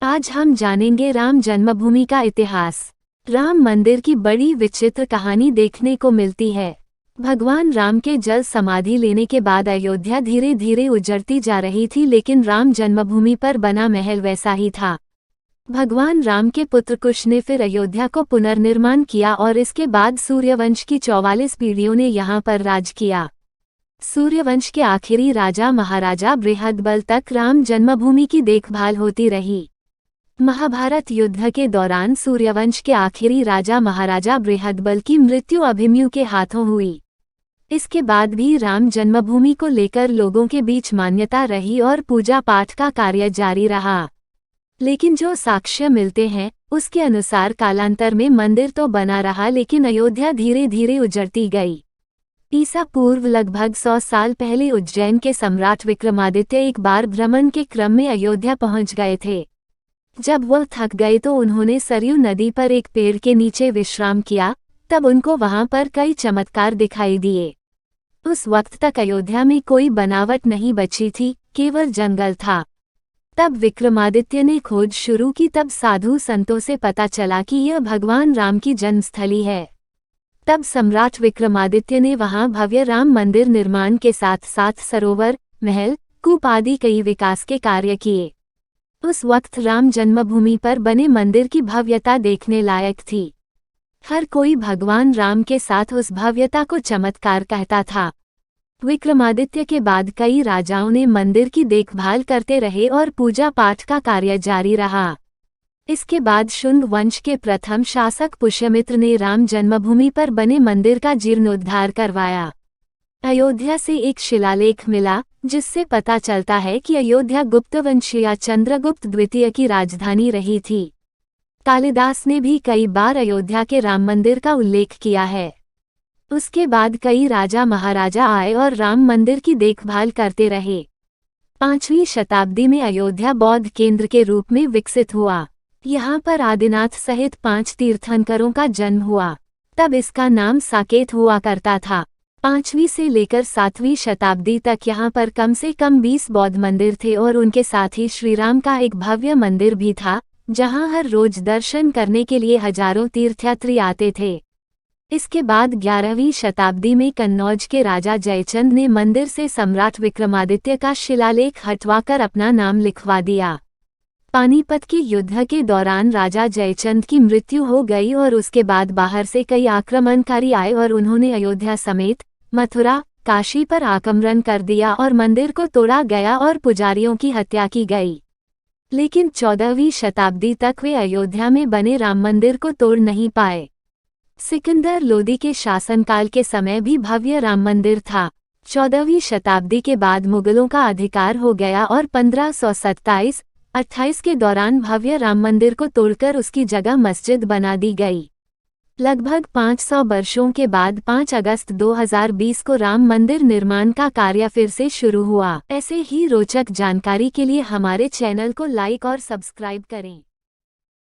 आज हम जानेंगे राम जन्मभूमि का इतिहास। राम मंदिर की बड़ी विचित्र कहानी देखने को मिलती है। भगवान राम के जल समाधि लेने के बाद अयोध्या धीरे धीरे उजड़ती जा रही थी, लेकिन राम जन्मभूमि पर बना महल वैसा ही था। भगवान राम के पुत्र कुश ने फिर अयोध्या को पुनर्निर्माण किया और इसके बाद सूर्यवंश की 44 पीढ़ियों ने यहाँ पर राज किया। सूर्यवंश के आखिरी राजा महाराजा बृहदबल तक राम जन्मभूमि की देखभाल होती रही। महाभारत युद्ध के दौरान सूर्यवंश के आखिरी राजा महाराजा बृहदबल की मृत्यु अभिमन्यु के हाथों हुई। इसके बाद भी राम जन्मभूमि को लेकर लोगों के बीच मान्यता रही और पूजा पाठ का कार्य जारी रहा। लेकिन जो साक्ष्य मिलते हैं उसके अनुसार कालांतर में मंदिर तो बना रहा, लेकिन अयोध्या धीरे धीरे उजड़ती गई। ईसा पूर्व लगभग 100 साल पहले उज्जैन के सम्राट विक्रमादित्य एक बार भ्रमण के क्रम में अयोध्या पहुंच गए थे। जब वह थक गए तो उन्होंने सरयू नदी पर एक पेड़ के नीचे विश्राम किया। तब उनको वहां पर कई चमत्कार दिखाई दिए। उस वक्त तक अयोध्या में कोई बनावट नहीं बची थी, केवल जंगल था। तब विक्रमादित्य ने खोज शुरू की। तब साधु संतों से पता चला कि यह भगवान राम की जन्मस्थली है। तब सम्राट विक्रमादित्य ने वहां भव्य राम मंदिर निर्माण के साथ साथ सरोवर, महल, कूप आदि कई विकास के कार्य किए। उस वक्त राम जन्मभूमि पर बने मंदिर की भव्यता देखने लायक थी। हर कोई भगवान राम के साथ उस भव्यता को चमत्कार कहता था। विक्रमादित्य के बाद कई राजाओं ने मंदिर की देखभाल करते रहे और पूजा पाठ का कार्य जारी रहा। इसके बाद शुंग वंश के प्रथम शासक पुष्यमित्र ने राम जन्मभूमि पर बने मंदिर का जीर्णोद्धार करवाया। अयोध्या से एक शिलालेख मिला जिससे पता चलता है कि अयोध्या गुप्तवंश या चंद्रगुप्त द्वितीय की राजधानी रही थी। कालिदास ने भी कई बार अयोध्या के राम मंदिर का उल्लेख किया है। उसके बाद कई राजा महाराजा आए और राम मंदिर की देखभाल करते रहे। 5वीं शताब्दी में अयोध्या बौद्ध केंद्र के रूप में विकसित हुआ। यहाँ पर आदिनाथ सहित 5 तीर्थंकरों का जन्म हुआ। तब इसका नाम साकेत हुआ करता था। 5वीं से लेकर 7वीं शताब्दी तक यहाँ पर कम से कम 20 बौद्ध मंदिर थे और उनके साथ ही श्रीराम का एक भव्य मंदिर भी था, जहाँ हर रोज दर्शन करने के लिए हजारों तीर्थयात्री आते थे। इसके बाद 11वीं शताब्दी में कन्नौज के राजा जयचंद ने मंदिर से सम्राट विक्रमादित्य का शिलालेख हटवाकर अपना नाम लिखवा दिया। पानीपत के युद्ध के दौरान राजा जयचंद की मृत्यु हो गई और उसके बाद बाहर से कई आक्रमणकारी आए और उन्होंने अयोध्या समेत मथुरा, काशी पर आक्रमण कर दिया और मंदिर को तोड़ा गया और पुजारियों की हत्या की गई। लेकिन 14वीं शताब्दी तक वे अयोध्या में बने राम मंदिर को तोड़ नहीं पाए। सिकंदर लोदी के शासनकाल के समय भी भव्य राम मंदिर था। 14वीं शताब्दी के बाद मुगलों का अधिकार हो गया और 1527-28 के दौरान भव्य राम मंदिर को तोड़कर उसकी जगह मस्जिद बना दी गई। लगभग 500 वर्षों के बाद 5 अगस्त 2020 को राम मंदिर निर्माण का कार्य फिर से शुरू हुआ। ऐसे ही रोचक जानकारी के लिए हमारे चैनल को लाइक और सब्सक्राइब करें।